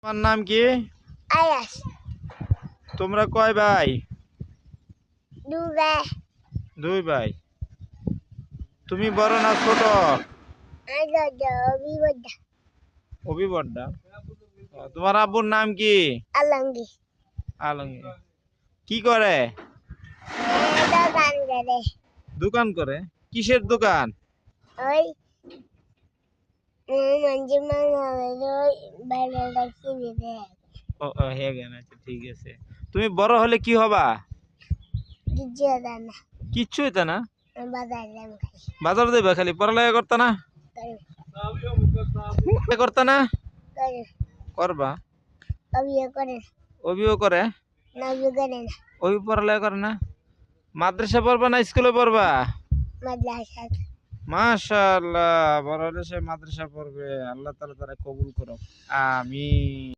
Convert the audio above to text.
তোমার নাম কি? আয়াস। তোমরা কয় ভাই? দুবে। দুই ভাই। তুমি বড় না ছোট? আইদা অবিবদা। অভিবর্ধা। তোমার আব্বুর নাম কি? আলঙ্গি। আলমগীর। কি করে? দোকান করে। দোকান করে? কিসের দোকান? ওই মঞ্জি ওই বাইরেটা কিনে দেয়। ও হয়ে গেল, আচ্ছা ঠিক আছে। তুমি বড় হলে কি হবা? দিজিও দানা। কিচ্ছু হইতা না? বাজার দাম খাই। বাজার দেবে খালি, পড়ালেখা করতা না? করতা না? করে। করবা? অবিও করে। অভিও করে? না অবিও করে না। অভি পড়ালেখা করে না? মাদ্রাসা পড়বা না স্কুলে পড়বা? মাদ্রাসা। মাশাআল্লাহ, বড় হলে সে মাদ্রাসা পড়বে। আল্লাহ তাআলা তারা কবুল করো। আমিন।